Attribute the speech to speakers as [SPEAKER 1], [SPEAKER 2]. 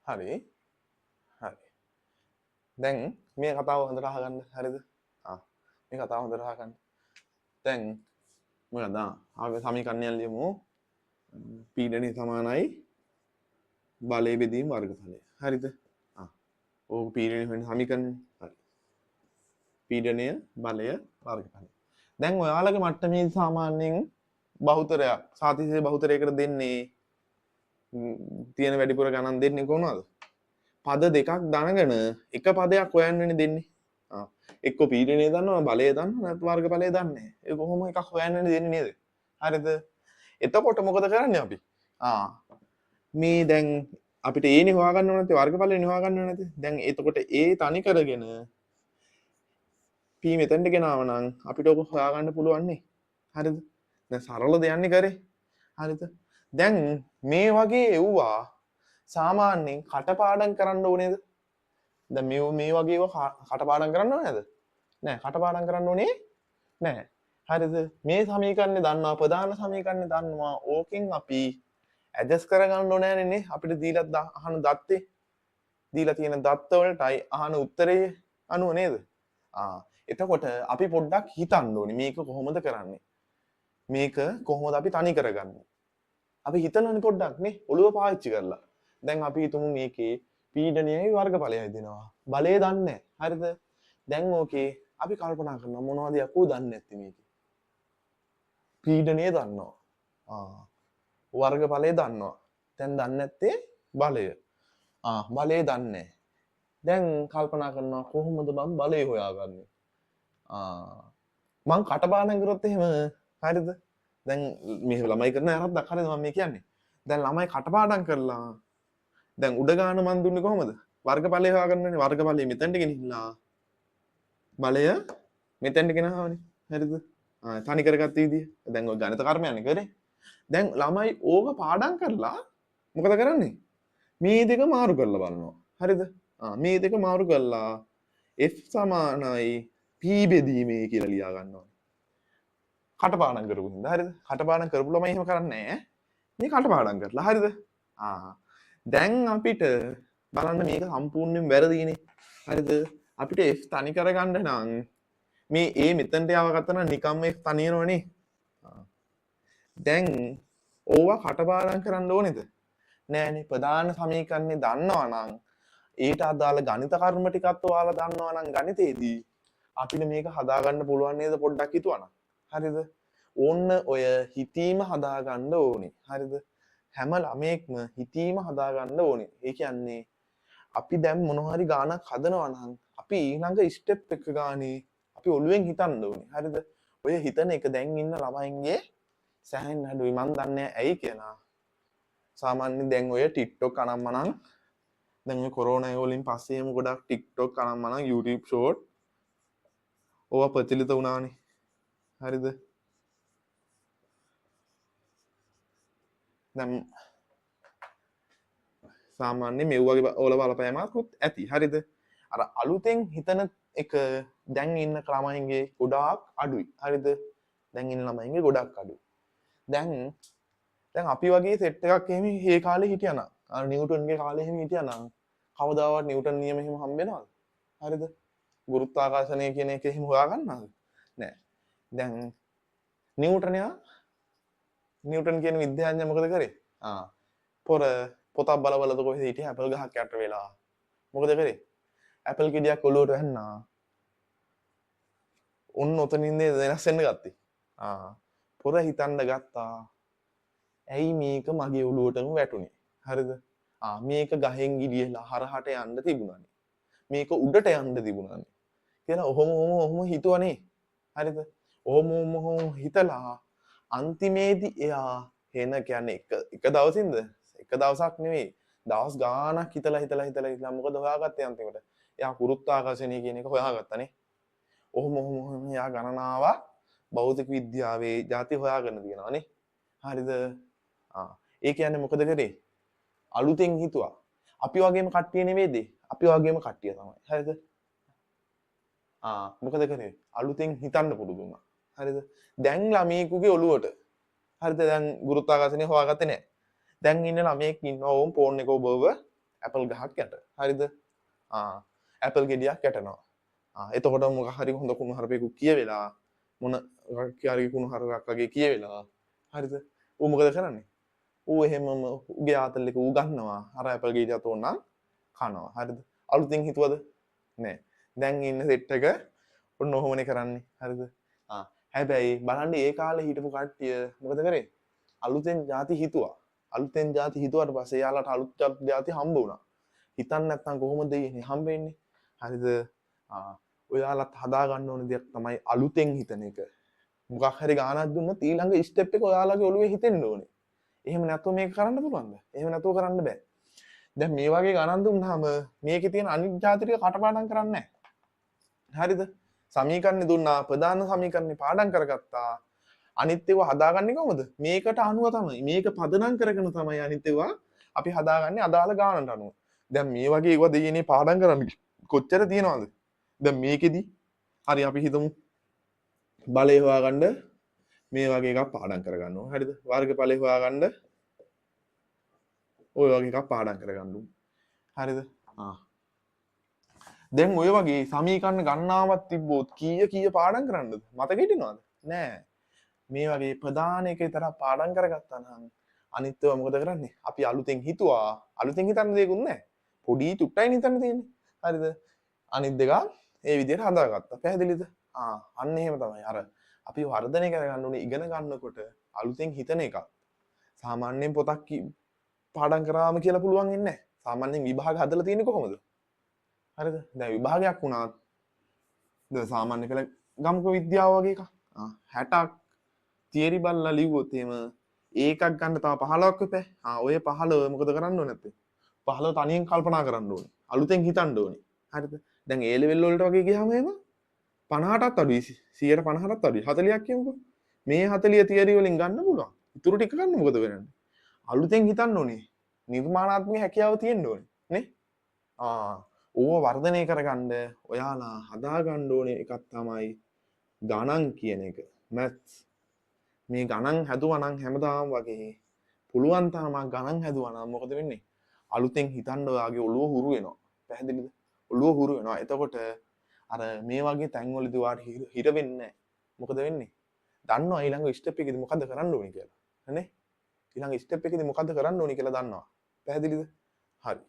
[SPEAKER 1] හරි. හරි. දැන් මේ කතාව හොඳට අහගන්න. හරිද? මේ කතාව හොඳට අහගන්න. දැන් මොකද ආවේ සමීකරණයක් ලියමු. පීඩනය සමානයි බලය බෙදීම වර්ගඵලය. හරිද? ඕක පීඩනය වෙන සමීකරණය. හරි. පීඩනය බලය වර්ගඵලය. දැන් ඔයාලගේ මට්ටමේ සාමාන්‍යයෙන් බහුතරයක් සාතිශය බහුතරයකට දෙන්නේ තියෙන වැඩිපුර ගණන් දෙන්නේ කොහොමද? පද දෙකක් දනගෙන එක පදයක් හොයන්නනේ දෙන්නේ. එක්ක පීඩනය දන්නවා බලය දන්නවා නැත්නම් වර්ගඵලය දන්නේ නැහැ. ඒ කොහොම එකක් හොයන්නනේ දෙන්නේ නේද? හරිද? එතකොට මොකද කරන්නේ අපි? මේ දැන් අපිට ඒනේ හොයාගන්න ඕනේ නැති වර්ගඵලෙනේ හොයාගන්න ඕනේ නැති. දැන් එතකොට ඒ තනි කරගෙන p මෙතෙන්ට ගෙනාව නම් අපිට ඔක හොයාගන්න පුළුවන් නේ. හරිද? දැන් සරල දෙයක්නේ කරේ. හරිද? දැන් මේ වගේ එව්වා සාමාන්‍යයෙන් කටපාඩම් කරන්න ඕනේද? දැන් මේ වගේ ඒවා කටපාඩම් කරන්න ඕනේද? නෑ කටපාඩම් කරන්න ඕනේ නෑ. හරිද? මේ සමීකරණේ දන්නවා ප්‍රධාන සමීකරණේ දන්නවා. ඕකෙන් අපි ඇඩ්ජස්ට් කරගන්න ඕනේ නෑනේ අපිට දීලා අහන දත්තේ. දීලා තියෙන දත්ත වලටයි අහන උත්තරේ අනුව නේද? එතකොට අපි පොඩ්ඩක් හිතන්න ඕනේ මේක කොහොමද කරන්නේ? මේක කොහොමද අපි තනි කරගන්නේ? අපි හිතනවනේ පොඩ්ඩක් නේ ඔළුව පාවිච්චි කරලා. දැන් අපි හිතමු මේකේ පීඩනයයි වර්ගඵලයයි දෙනවා. බලය දන්නේ නැහැ. හරිද? දැන් ඕකේ අපි කල්පනා කරනවා මොනවද යකෝ දන්නේ නැත්තේ මේකේ. පීඩනය දන්නවා. වර්ගඵලය දන්නවා. දැන් දන්නේ නැත්තේ බලය. බලය දන්නේ. දැන් කල්පනා කරනවා කොහොමද මම බලය හොයාගන්නේ? මං කටපාඩම් කරොත් එහෙම හරිද? දැන් මේ ළමයි කරන වැරද්දක් හරිද මම මේ කියන්නේ. දැන් ළමයි කටපාඩම් කරලා දැන් උඩ ගාන මන් දුන්නේ කොහමද? වර්ගඵලය හොයාගන්නනේ. වර්ගඵලය මෙතනට ගෙනිහිල්ලා බලය මෙතනට ගෙනාවනේ. හරිද? තනි කරගත්ත විදිය. දැන් ඔය ගණිත කර්මයන්නේ කරේ. දැන් ළමයි ඕක පාඩම් කරලා මොකද කරන්නේ? මේ දෙක මාරු කරලා බලනවා. හරිද? මේ දෙක මාරු කරලා f සමානයි p බෙදීමේ කියලා ලියා ගන්නවා. කටපාඩම් කරපු හින්දා හරිද? කටපාඩම් කරපු ළමයි එහෙම කරන්නේ නැහැ. මේ කටපාඩම් කරලා හරිද? දැන් අපිට බලන්න මේක සම්පූර්ණයෙන් වැරදිනේ. හරිද? අපිට f තනි කරගන්න නම් මේ a මෙතනට යව ගත්තා නම් නිකම්ම f තනියනවනේ. දැන් ඕවා කටපාඩම් කරන්න ඕනේද? නෑනේ. ප්‍රධාන සමීකරණේ දන්නවා නම් ඊට අදාළ ගණිත කර්ම ටිකත් ඔයාලා දන්නවා නම් ගණිතේදී අපිට මේක හදාගන්න පුළුවන් නේද පොඩ්ඩක් හිතුවනම්. හරිද? ඕන්න ඔය හිතීම හදාගන්න ඕනේ. හරිද? හැම ළමයෙක්ම හිතීම හදාගන්න ඕනේ. ඒ කියන්නේ අපි දැන් මොනවා හරි ගානක් හදනවා නම් අපි ඊළඟ ස්ටෙප් එක ගානේ අපි ඔළුවෙන් හිතන්න ඕනේ. හරිද? ඔය හිතන එක දැන් ඉන්න ළමයින්ගේ සෑහෙන අඩුයි. මන් දන්නේ ඇයි කියලා. සාමාන්‍යයෙන් දැන් ඔය TikTok අනම්මනම් දැන් ඔය කොරෝනා වලින් පස්සේම ගොඩක් TikTok අනම්මනම් YouTube short ඕවා ප්‍රචලිත වුණානේ. හරිද? දැන් සාමාන්‍යයෙන් මේ වගේ ඕල බලපෑමකුත් ඇති. හරිද? අර අලුතෙන් හිතන එක දැන් ඉන්න ළමයින්ගේ ගොඩාක් අඩුයි. හරිද? දැන් ඉන්න ළමයින්ගේ ගොඩක් අඩුයි. දැන් අපි වගේ සෙට් එකක් එහෙම මේ කාලේ හිටියනම් අර නිව්ටන්ගේ කාලේ එහෙම හිටියනම් කවදාවත් නිව්ටන් නියම එහෙම හම්බෙනවද? හරිද? ගුරුත්වාකර්ෂණය කියන එක එහෙම හොයාගන්නවද? නෑ. දැන් නිව්ටන් කියන විද්‍යාඥයා මොකද කරේ? පොතක් බල බලද කොහෙද හිටියේ ඇපල් ගහක් යට වෙලා. මොකද කරේ? ඇපල් ගෙඩියක් ඔලුවට වැන්නා. ඔන්න ඔතනින් වෙනස් වෙන්න ගත්තේ. පොර හිතන්න ගත්තා. ඇයි මේක මගේ ඔලුවටම වැටුනේ? හරිද? මේක ගහෙන් ගිලියලා හරහට යන්න තිබුණානේ. මේක උඩට යන්න තිබුණානේ. කියලා ඔහොම හිතුවනේ. හරිද? ඔහොම හිතලා අන්තිමේදී එයාሄන කියන්නේ එක දවසින්ද? එක දවසක් නෙවෙයි. දවස් ගාණක් හිතලා මොකද හොයාගත්තේ අන්තිමට? එයා ගුරුත්වාකර්ෂණය කියන එක හොයාගත්තානේ. ඔහොම එයා ගණනාවක් භෞතික විද්‍යාවේ ಜಾති හොයාගෙන තියෙනවානේ. හරිද? ඒ කියන්නේ මොකද කරේ? අලුතෙන් හිතුවා. අපි වගේම කට්ටිය නෙවෙයිද? අපි වගේම කට්ටිය තමයි. හරිද? මොකද කරේ? අලුතෙන් හිතන්න පුරුදු වුණා. හරිද? දැන් ළමයෙකුගේ ඔළුවට. හරිද? දැන් ගුරුත්වාකර්ෂණය හොයාගත්තේ නැහැ. දැන් ඉන්න ළමයෙක් ඉන්නවා ඕම් ෆෝන් එක ඔබව ඇපල් ගහක් යට. හරිද? ඇපල් ගෙඩියක් යටනවා. එතකොට මොකක් හරි හොඳ කුණු හරපෙකුත් කියවෙලා මොන හරි කුණු හරකක් වගේ කියවෙලා. හරිද? ඌ මොකද කරන්නේ? ඌ එහෙමම උගේ ආතල් එක ඌ ගන්නවා. අර ඇපල් ගෙඩිය තෝරනවා කනවා. හරිද? අලුතෙන් හිතුවද? නෑ. දැන් ඉන්න සෙට් එක ඔන්න ඔහොමනේ කරන්නේ. හරිද? හැබැයි බලන්න ඒ කාලේ හිටපු කට්ටිය මොකද කරේ? අලුතෙන් ಜಾති හිතුවා. අලුතෙන් ಜಾති හිතුවාට පස්සේ යාළුවට අලුත් ಜಾති හම්බ වුණා. හිතන්න නැත්නම් කොහොමද හම්බෙන්නේ? හරිද? ඔයාලත් හදා ගන්න ඕන දෙයක් තමයි අලුතෙන් හිතන එක. මොකක් හරි ගානක් දුන්නොත් ඊළඟ ස්ටෙප් එක ඔයාලගේ ඔළුවේ හිතෙන්න ඕනේ. එහෙම නැතුව මේක කරන්න පුළුවන්ද? එහෙම නැතුව කරන්න බෑ. දැන් මේ වගේ ගණන් දුන්නාම මේකේ තියෙන අනිත් ಜಾති ටික කටපාඩම් කරන්නේ නැහැ. හරිද? සමීකරණ දුන්නා ප්‍රධාන සමීකරණේ පාඩම් කරගත්තා. අනිත් ඒවා හදාගන්නේ කොහොමද? මේකට අනුව තමයි. මේක පදනම් කරගෙන තමයි අනිත් ඒවා අපි හදාගන්නේ අදාළ ගානට අනුව. දැන් මේ වගේ ඒවා දෙයනේ පාඩම් කරන්න කොච්චර තියෙනවද? දැන් මේකෙදි හරි අපි හිතමු බලය හොයාගන්න මේ වගේ එකක් පාඩම් කරගන්න ඕන. හරිද? වර්ගඵලය හොයාගන්න ඔය වගේ එකක් පාඩම් කරගන්න ඕන. හරිද? දැන් ඔය වගේ සමීකරණ ගණනාවක් තිබ්බොත් කීය පාඩම් කරන්නද? මතක හිටිනවද? නෑ. මේ වගේ ප්‍රධාන එක විතර පාඩම් කරගත්තා නම් අනිත් ඒවා මොකද කරන්නේ? අපි අලුතෙන් හිතුවා. අලුතෙන් හිතන්න දෙයක්වත් නැහැ. පොඩි චුට්ටයි හිතන්න තියෙන්නේ. හරිද? අනිත් දෙක ඒ විදිහට හදාගත්තා. පැහැදිලිද? අන්න එහෙම තමයි. අර අපි වර්ධනය කරගන්න ඕනේ ඉගෙන ගන්නකොට අලුතෙන් හිතන එක. සාමාන්‍යයෙන් පොතක් පාඩම් කරාම කියලා පුළුවන් ඉන්නේ නැහැ. සාමාන්‍යයෙන් විභාග හදලා තියෙන්නේ කොහොමද? හරිද? දැන් විභාගයක් වුණාත් දැන් සාමාන්‍ය කළ ගම්ක විද්‍යාව වගේ එකක්. 60ක් තියරි බලලා ලිව්වොත් එහෙම ඒකක් ගන්න තව 15ක් වෙපේ. ඔය 15 මොකද කරන්න ඕනේ නැත්තේ? 15 තනියෙන් කල්පනා කරන්න ඕනේ. අලුතෙන් හිතන්න ඕනේ. හරිද? දැන් A level වලට වගේ ගියාම එහෙම 50ටත් අඩුයි. 150ටත් අඩුයි. 40ක් කියමුකෝ. මේ 40 තියරි වලින් ගන්න පුළුවන්. ඉතුරු ටික ගන්න මොකද වෙන්නේ? අලුතෙන් හිතන්න ඕනේ. නිර්මාණාත්මක හැකියාව තියෙන්න ඕනේ. නේ? ඕව වර්ධනය කරගන්න ඔයාලා හදා ගන්න ඕනේ එකක් තමයි ගණන් කියන එක. maths. මේ ගණන් හැදුවා නම් හැමදාම වගේ පුළුවන් තරම ගණන් හැදුවා නම් මොකද වෙන්නේ? අලුතෙන් හිතන්න ඔයාගේ ඔළුව හුරු වෙනවා. පැහැදිලිද? ඔළුව හුරු වෙනවා. එතකොට අර මේ වගේ තැන්වලදී ඔයාට හිර වෙන්නේ නැහැ. මොකද වෙන්නේ? දන්නවා ඊළඟ ස්ටෙප් එකේදී මොකද්ද කරන්න ඕනේ කියලා. නේ? ඊළඟ ස්ටෙප් එකේදී මොකද්ද කරන්න ඕනේ කියලා දන්නවා. පැහැදිලිද? හරි.